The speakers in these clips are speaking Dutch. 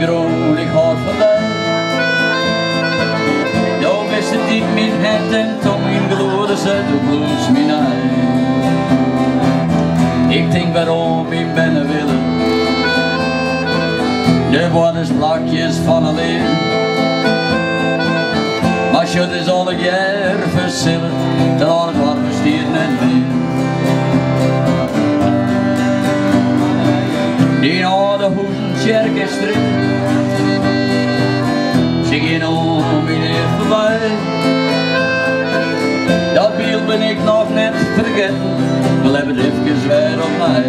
groen, ik houd van dat. Jou wist het niet mijn het en tong in gloede zet op bloes mijn ei. Ik denk waarom ik ben willen. De worden plakjes van alleen. Maar je is alle jaar verzillen, dan had het warme stier net meer. Die oude hoeden, tjerk is erin. Zie je nog meneer voorbij. Dat beeld ben ik nog net vergeten, wel hebben het even weer op mij.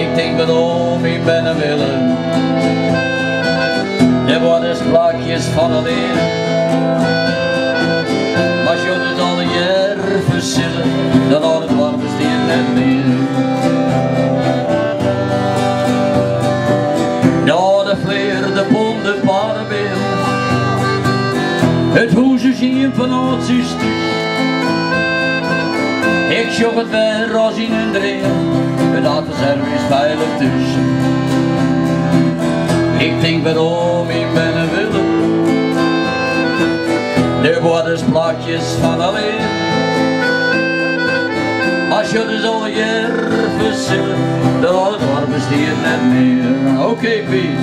Ik denk waarom ik ben willen. Er worden plakjes van alleen. Maar je dus alle jaar verzillen, dan had het warme stier net meer. Ja, de vleer, de pom, de paardenbeel. Het hoesje zien van ons is thuis. Ik zoek het weer als in een dreel. Het autoservice veilig tussen. Ik denk waarom ik ben willen. Er worden plakjes van alleen. Als je dus al jaar verzillen, dan had het warme stier net meer. Oké, Piet.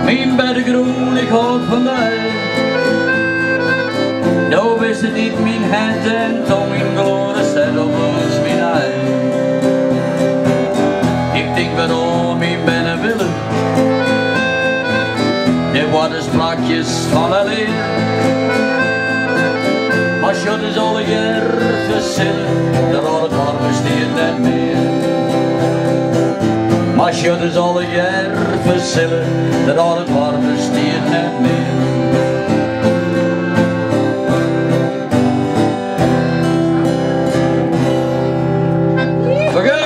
Mijn bed groen, ik houd van mij. Nou wist het niet mijn hand en tong in glorie zet op ons mijn ei. Ik denk waarom ik ben willen. Er worden plakjes van alleen. Als je dus alle jaar verzillen, dan had het warme stier net meer. Als je dus alle jaar verzillen, dan had het warme stier net meer. Oké,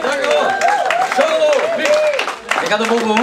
dankjewel. Solo, ik ga de boven